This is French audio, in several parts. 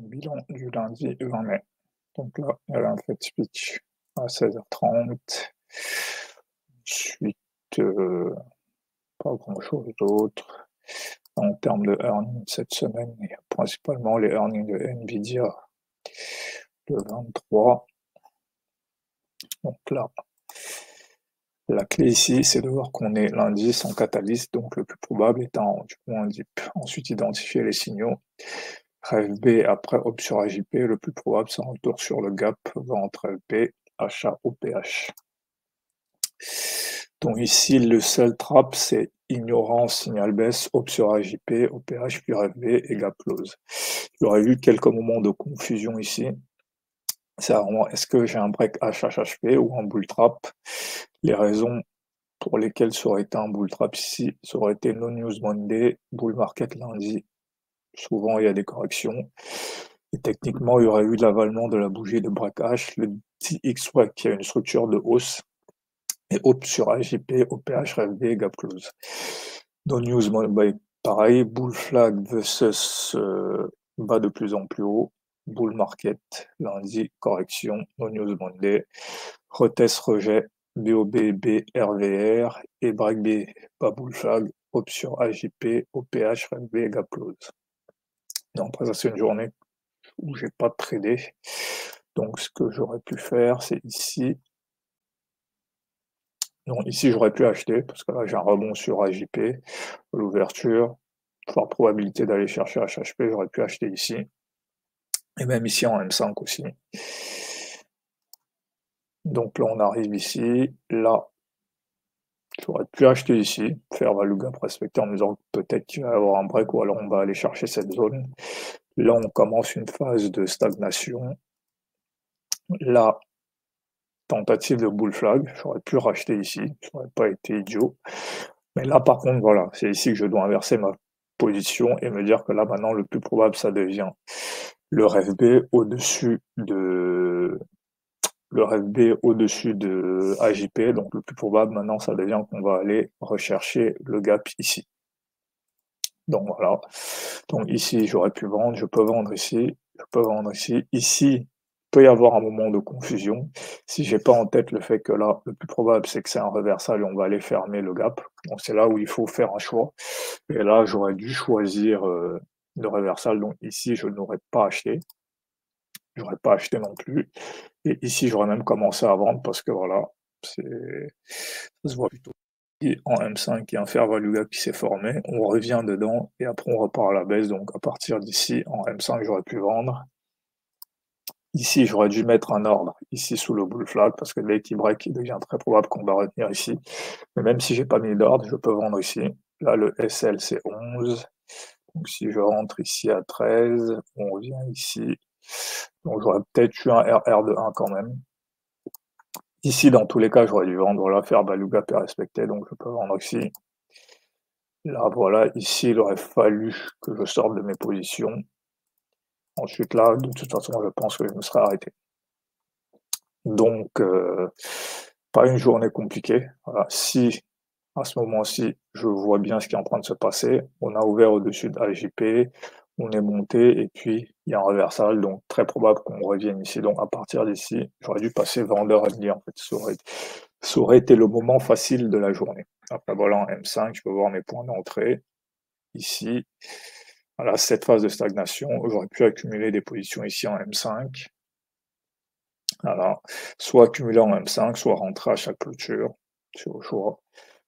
Bilan du lundi 20 mai. Donc là, il y avait un Fed speech à 16h30. Ensuite, pas grand-chose d'autre. En termes de earnings cette semaine, il y a principalement les earnings de Nvidia le 23. Donc là, la clé ici, c'est de voir qu'on est lundi sans catalyste, donc le plus probable étant du coup un dip. Ensuite, identifier les signaux. Rêve B après op sur AJP, le plus probable c'est un retour sur le gap vente rêve B, achat OPH. Donc ici, le seul trap, c'est ignorance, signal baisse, op sur AJP, OPH, puis rêve B et gap close. Il y aurait eu quelques moments de confusion ici. C'est vraiment, est-ce que j'ai un break HHHP ou un bull trap? Les raisons pour lesquelles ça aurait été un bull trap ici, ça aurait été no news Monday, bull market lundi. Souvent, il y a des corrections. Et techniquement, il y aurait eu l'avalement de la bougie de break H, le TXY qui a une structure de hausse, et op sur AJP, OPH, rêve B, gap close. No news Monday, pareil, bull flag versus bas de plus en plus haut. Bull market, lundi, correction, no news Monday, retest, rejet, BOB, B, RVR, et break B, pas bull flag, op sur AJP, OPH, rêve B, gap close. Et après ça, c'est une journée où j'ai pas tradé. Donc ce que j'aurais pu faire, c'est ici. Non, ici j'aurais pu acheter, parce que là j'ai un rebond sur AJP, l'ouverture, par probabilité d'aller chercher HHP, j'aurais pu acheter ici. Et même ici en M5 aussi. Donc là on arrive ici, là j'aurais pu acheter ici, faire value gap respecté en me disant que peut-être qu'il va y avoir un break ou alors on va aller chercher cette zone. Là on commence une phase de stagnation. Là, tentative de bull flag, j'aurais pu racheter ici, ça n'aurait pas été idiot. Mais là, par contre, voilà, c'est ici que je dois inverser ma position et me dire que là, maintenant, le plus probable, ça devient le rêve B au-dessus de AJP. Donc, le plus probable, maintenant, ça devient qu'on va aller rechercher le gap ici. Donc, voilà. Donc, ici, j'aurais pu vendre, je peux vendre ici, je peux vendre ici. Ici, peut y avoir un moment de confusion. Si j'ai pas en tête le fait que là, le plus probable, c'est que c'est un reversal et on va aller fermer le gap. Donc, c'est là où il faut faire un choix. Et là, j'aurais dû choisir le reversal. Donc, ici, je n'aurais pas acheté. J'aurais pas acheté non plus. Et ici, j'aurais même commencé à vendre parce que voilà, ça se voit plutôt. Et en M5, il y a un fair value gap qui s'est formé. On revient dedans et après, on repart à la baisse. Donc, à partir d'ici, en M5, j'aurais pu vendre. Ici, j'aurais dû mettre un ordre ici sous le bull flag parce que dès qu'il break, il devient très probable qu'on va retenir ici. Mais même si j'ai pas mis d'ordre, je peux vendre ici. Là, le SL, c'est 11. Donc, si je rentre ici à 13, on revient ici. Donc, j'aurais peut-être eu un RR de 1 quand même. Ici, dans tous les cas, j'aurais dû vendre. Voilà, faire value gap et respecter. Donc, je peux vendre ici. Là, voilà. Ici, il aurait fallu que je sorte de mes positions. Ensuite, là, de toute façon, je pense que je me serais arrêté. Donc, pas une journée compliquée. Voilà. Si à ce moment-ci, je vois bien ce qui est en train de se passer, on a ouvert au-dessus de AJP, on est monté et puis il y a un reversal, donc très probable qu'on revienne ici. Donc à partir d'ici, j'aurais dû passer vendeur ennemi en fait. Ça aurait été le moment facile de la journée. Après voilà, en M5, je peux voir mes points d'entrée. Ici, voilà, cette phase de stagnation, j'aurais pu accumuler des positions ici en M5. Voilà, soit accumuler en M5, soit rentrer à chaque clôture, c'est au choix.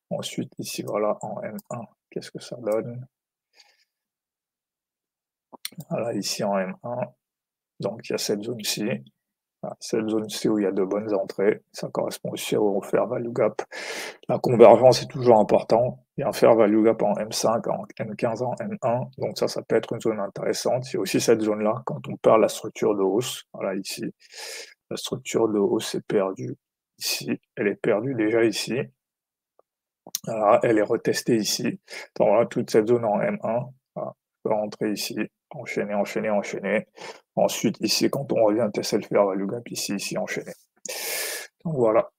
Ensuite, ici, voilà, en M1, qu'est-ce que ça donne? Voilà, ici en M1, donc il y a cette zone-ci. Voilà, cette zone-ci où il y a de bonnes entrées, ça correspond aussi au fair value gap. La convergence est toujours important. Il y a un fair value gap en M5, en M15, en M1, donc ça peut être une zone intéressante. Il y a aussi cette zone-là, quand on perd la structure de hausse, voilà ici, la structure de hausse est perdue ici, elle est perdue déjà ici. Voilà, elle est retestée ici. Donc voilà, toute cette zone en M1, voilà, je peux rentrer ici, enchaîner, enchaîner, enchaîner. Ensuite, ici, quand on revient tester le fair value gap, ici, enchaîner. Donc voilà.